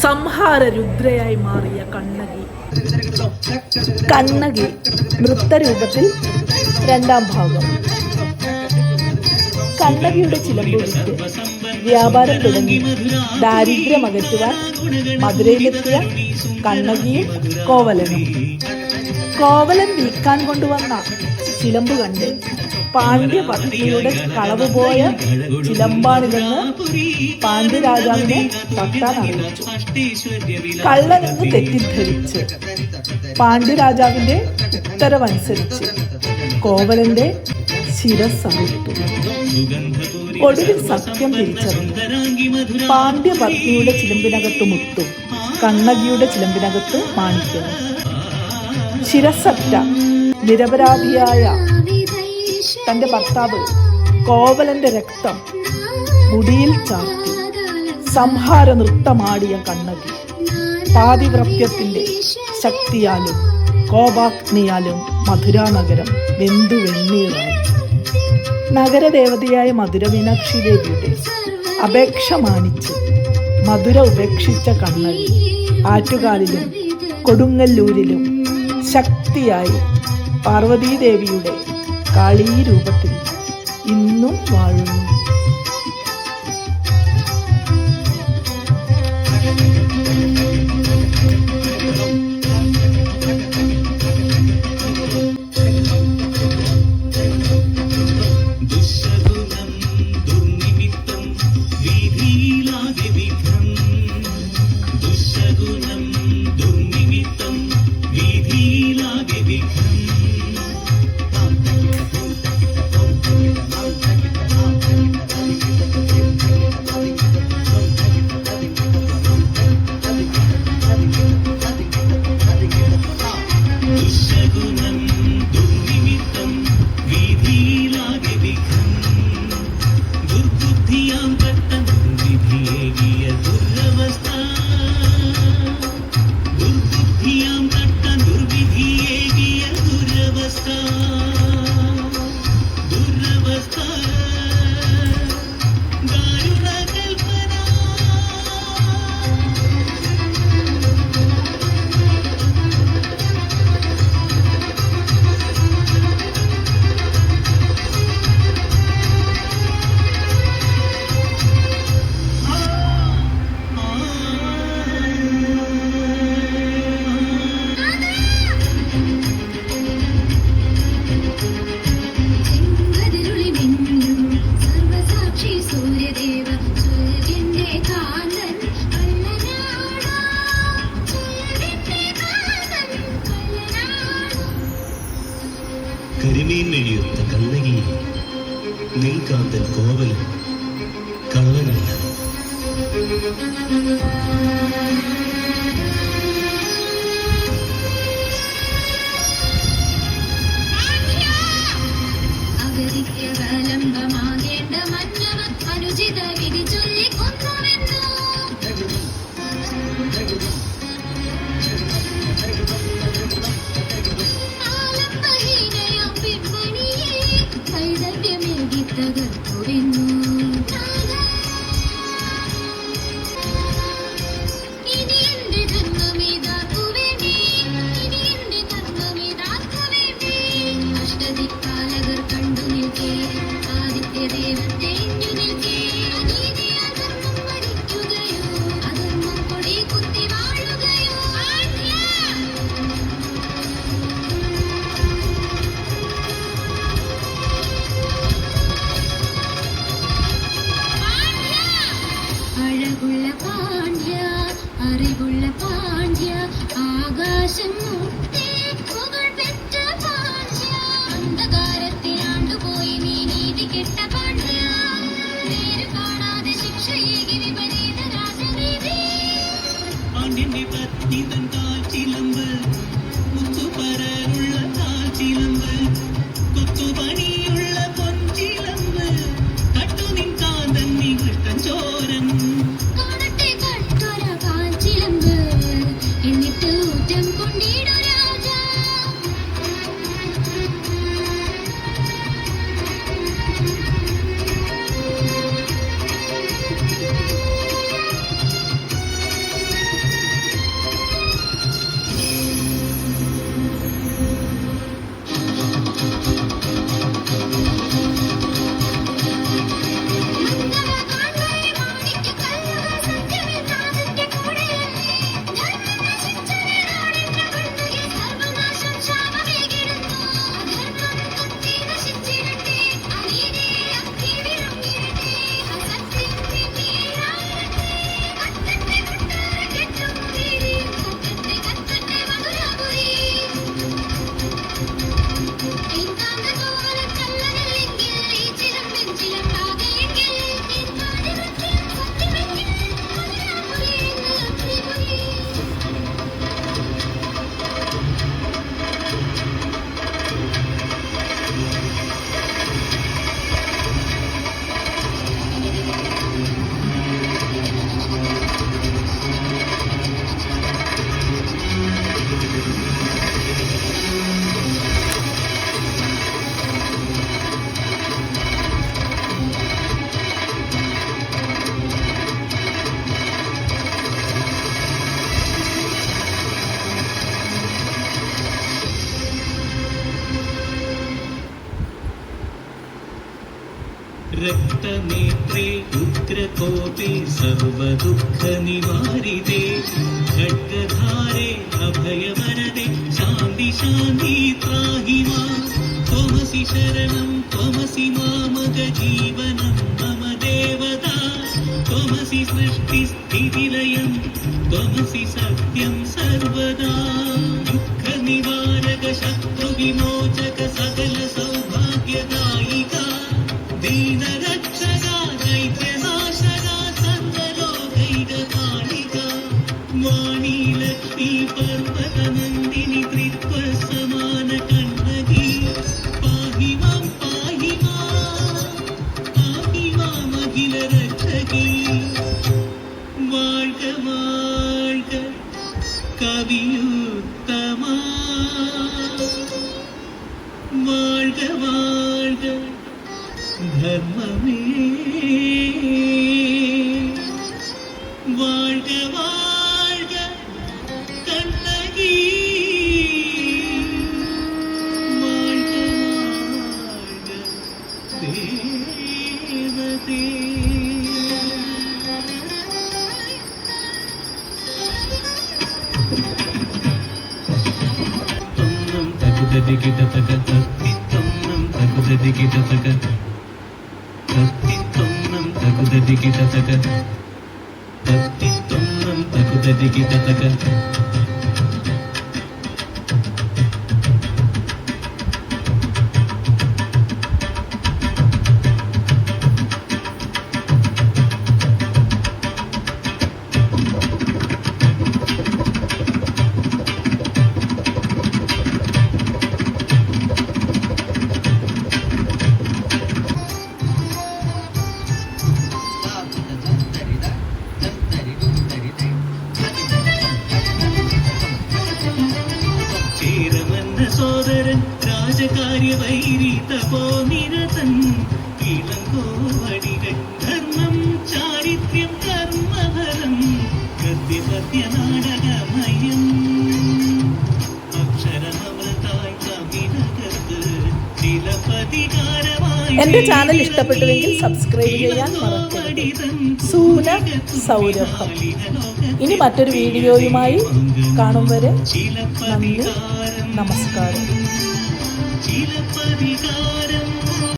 സംഹാര രുദ്രയായി മാറിയ കണ്ണകി. കണ്ണകി നൃത്തരൂപത്തിൽ രണ്ടാം ഭാഗം. കണ്ണകിയുടെ ചിലമ്പൊലിക്ക് വ്യാപാരം തുടങ്ങി ദാരിദ്ര്യമകറ്റുവാൻ മധുരയിലെത്തിയ കണ്ണകിയും കോവലനും. കോവലൻ വിൽക്കാൻ കൊണ്ടുവന്ന ചിലമ്പ് കണ്ട് പാണ്ഡ്യപത്നിയുടെ കളവ് പോയ ചിലമ്പാണിതെന്ന് പാണ്ഡ്യരാജാവിനെ തട്ടാൻ അറിയിച്ചു. കള്ളനെന്ന് തെറ്റിദ്ധരിച്ച് പാണ്ഡ്യരാജാവിന്റെ ഉത്തരവനുസരിച്ച് കോവലന്റെ ശിരസ്സറുത്തു. ഒടുവിൽ സത്യം തിരിച്ചറിഞ്ഞു. പാണ്ഡ്യപത്നിയുടെ ചിലമ്പിനകത്ത് മുത്തും കണ്ണകിയുടെ ചിലമ്പിനകത്ത് മാണിക്യവും. ശിരസ്സറ്റ നിരപരാധിയായ തന്റെ ഭർത്താവ് കോവലന്റെ രക്തം മുടിയിൽ ചാർത്തി സംഹാര നൃത്തമാടിയ കണ്ണകി പാതിവ്രത്യത്തിന്റെ ശക്തിയാലും കോപാഗ്നിയാലും മധുരാനഗരം വെന്തു വെണ്ണീറായി. നഗരദേവതയായ മധുര മീനാക്ഷി ദേവിയുടെ അപേക്ഷ മാനിച്ച് മധുര ഉപേക്ഷിച്ച കണ്ണകി ആറ്റുകാലിലും കൊടുങ്ങല്ലൂരിലും ശക്തിയായി പാർവതീദേവിയുടെ കാളീരൂപത്തിൽ ഇന്നും വാഴുന്നു. കരിമീൻ മെഴിയൊത്ത കണ്ണകിയെ നീൽക്കാന്തൻ കോവലൻ കള്ളനല്ല. അഗതിക്കവലംബമാകേണ്ട മന്നവ അനുചിത വിധി ചൊല്ലിക്കൊന്നുവെന്നു തകർത്തുവെന്നു. ഇനി എന്റെ ധർമ്മമേതാക്കു വേണ്ടി, ഇനി എന്റെ ധർമ്മമേതാക്കു വേണ്ടി. അഷ്ടദിക്പാലകർ കണ്ടു നിൽക്കേ, ആദിത്യദേവത്തെ എഞ്ഞു നിൽക്കേ. അനീതിയാ ധർമ്മം ഭരിക്കുകയോ, അധർമ്മം കൊടി കുത്തി വാഴുകയോ. അഴകുള്ള പാണ്ഡ്യ, അറിവുള്ള പാണ്ഡ്യ, ആകാശം മുട്ടേ പുകൾ പെറ്റ പാണ്ഡ്യ. അന്ധകാരത്തിൽ ആണ്ടുപോയി നീ നീതി കെട്ട പാണ്ഡ്യ. നേര് കാണാതെ ശിക്ഷയേകി വിപരീത രാജനീതി. പാണ്ഡ്യന്റെ പത്നി തൻ കാൽച്ചിലമ്പ്, കുത്തുപരനുള്ള കാൽച്ചിലമ്പ്, കുത്തുപണിയുള്ള പൊൻചിലമ്പ്, കട്ടുനിൻ കാന്തൻ നികട്ടൻ ചോരൻ. എന്നിട്ട് ഊറ്റം കൊണ്ടിടു രാജ. प्रकोपे सर्वदुःखनिवारिते खड्गधारे अभयवरदे शान्ति शान्ति त्राहि मां त्वमसि शरणं त्वमसि मामगजीवनं मम देवता त्वमसि सृष्टिस्थितिलयं त्वमसि सत्यं सर्वदा दुःखनिवारक शत्रुविमोचक सकल सौभाग्यदायिका दीनरक्षका दैत्यनाशका सर्वलोकैकपालिका वाणी लक्ष्मी पर्वतनन्दिनी त्रित्वसमानकण्डकी पाहि मामखिलरक्षकी வாழ்க வாழ்க கவியுத்தமா வாழ்க வாழ்க தர்மமே வாழ்க வாழ்க கண்ணகி வாழ்க வாழ்க தேவதே Digita takata titomnam takuda digita takata titomnam takuda digita takata titomnam takuda digita takata Sodaran രാജകാര്യവൈരി തപോനിരതൻ Ilangovadigal ധർമ്മം ചാരിത്ര്യം കർമ്മഫലം ഗദ്യപദ്യ നാടകമയം അക്ഷരമൃതായി തമിഴകത്ത് ചിലപ്പതികാരമായി എൻ്റെ ചാനൽ ഇഷ്ടപ്പെട്ടുവെങ്കിൽ സബ്സ്ക്രൈബ് ചെയ്യാൻ മറക്കരുത്. സൂന സൗരഭം. ഇനി മറ്റൊരു വീഡിയോയുമായി കാണും വരെ നന്ദി, നമസ്കാരം.